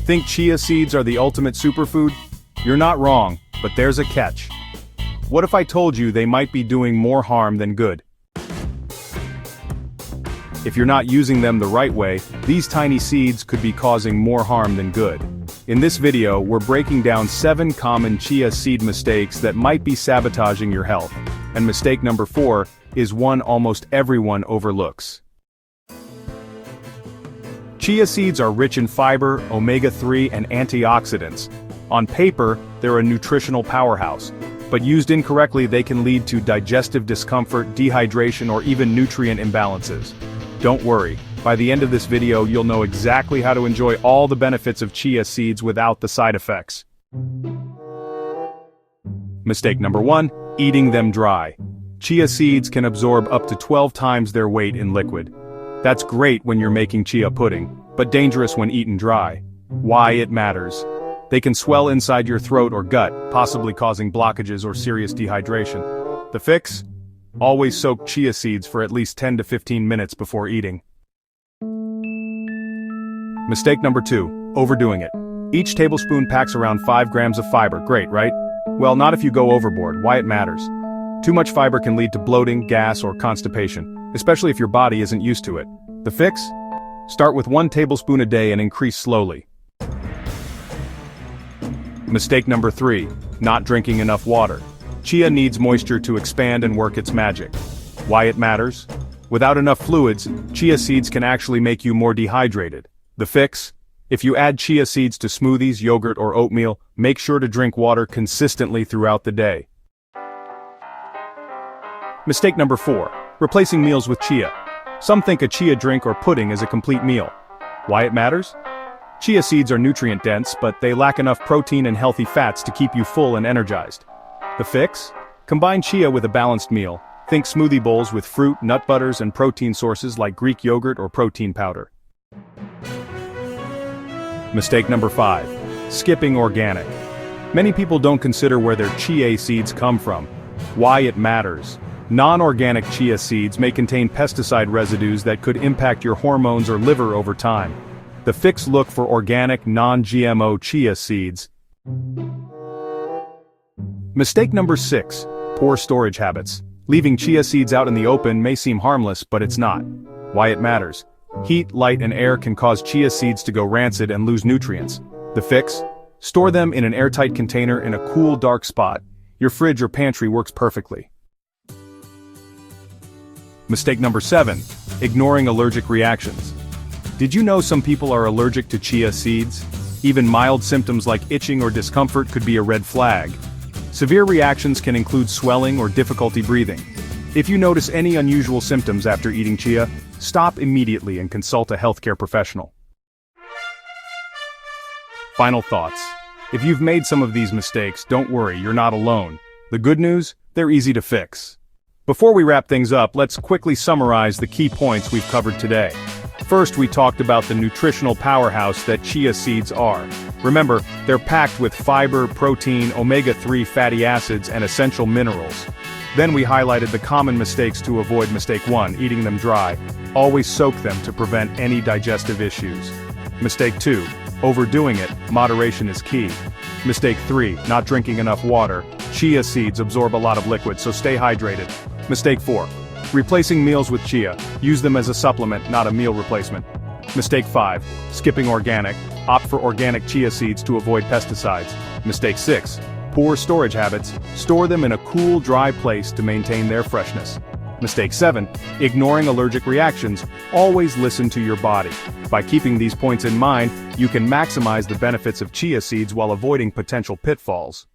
Think chia seeds are the ultimate superfood? You're not wrong, but there's a catch. What if I told you they might be doing more harm than good? If you're not using them the right way, these tiny seeds could be causing more harm than good. In this video, we're breaking down 7 common chia seed mistakes that might be sabotaging your health. And mistake number 4 is one almost everyone overlooks. Chia seeds are rich in fiber, omega-3, and antioxidants. On paper, they're a nutritional powerhouse. But used incorrectly, they can lead to digestive discomfort, dehydration, or even nutrient imbalances. Don't worry, by the end of this video you'll know exactly how to enjoy all the benefits of chia seeds without the side effects. Mistake number 1, eating them dry. Chia seeds can absorb up to 12 times their weight in liquid. That's great when you're making chia pudding, but dangerous when eaten dry. Why it matters. They can swell inside your throat or gut, possibly causing blockages or serious dehydration. The fix? Always soak chia seeds for at least 10 to 15 minutes before eating. Mistake number 2, overdoing it. Each tablespoon packs around 5 grams of fiber. Great, right? Well, not if you go overboard. Why it matters. Too much fiber can lead to bloating, gas, or constipation, especially if your body isn't used to it. The fix? Start with 1 tablespoon a day and increase slowly. Mistake number 3, not drinking enough water. Chia needs moisture to expand and work its magic. Why it matters? Without enough fluids, chia seeds can actually make you more dehydrated. The fix? If you add chia seeds to smoothies, yogurt, or oatmeal, make sure to drink water consistently throughout the day. Mistake number 4, replacing meals with chia. Some think a chia drink or pudding is a complete meal. Why it matters? Chia seeds are nutrient-dense, but they lack enough protein and healthy fats to keep you full and energized. The fix? Combine chia with a balanced meal. Think smoothie bowls with fruit, nut butters, and protein sources like Greek yogurt or protein powder. Mistake number 5, skipping organic. Many people don't consider where their chia seeds come from. Why it matters. Non-organic chia seeds may contain pesticide residues that could impact your hormones or liver over time. The fix: look for organic, non-GMO chia seeds. Mistake number 6, poor storage habits. Leaving chia seeds out in the open may seem harmless, but it's not. Why it matters. Heat, light, and air can cause chia seeds to go rancid and lose nutrients. The fix? Store them in an airtight container in a cool, dark spot. Your fridge or pantry works perfectly. Mistake number 7, ignoring allergic reactions. Did you know some people are allergic to chia seeds? Even mild symptoms like itching or discomfort could be a red flag. Severe reactions can include swelling or difficulty breathing. If you notice any unusual symptoms after eating chia, stop immediately and consult a healthcare professional. Final thoughts. If you've made some of these mistakes, don't worry, you're not alone. The good news? They're easy to fix. Before we wrap things up, let's quickly summarize the key points we've covered today. First, we talked about the nutritional powerhouse that chia seeds are. Remember, they're packed with fiber, protein, omega-3 fatty acids, and essential minerals. Then we highlighted the common mistakes to avoid. Mistake 1, eating them dry. Always soak them to prevent any digestive issues. Mistake 2, overdoing it. Moderation is key. Mistake 3, not drinking enough water. Chia seeds absorb a lot of liquid, so stay hydrated. Mistake 4, replacing meals with chia. Use them as a supplement, not a meal replacement. Mistake 5, skipping organic. Opt for organic chia seeds to avoid pesticides. Mistake 6, poor storage habits. Store them in a cool, dry place to maintain their freshness. Mistake 7, ignoring allergic reactions. Always listen to your body. By keeping these points in mind, you can maximize the benefits of chia seeds while avoiding potential pitfalls.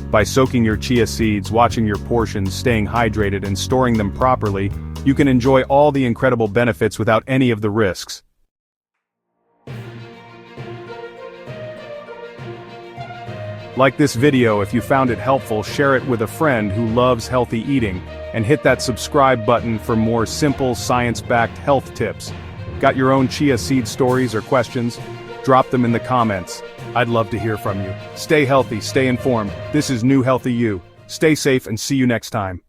By soaking your chia seeds, watching your portions, staying hydrated, and storing them properly, you can enjoy all the incredible benefits without any of the risks. Like this video if you found it helpful, share it with a friend who loves healthy eating, and hit that subscribe button for more simple, science-backed health tips. Got your own chia seed stories or questions? Drop them in the comments. I'd love to hear from you. Stay healthy, stay informed. This is New Healthy You. Stay safe and see you next time.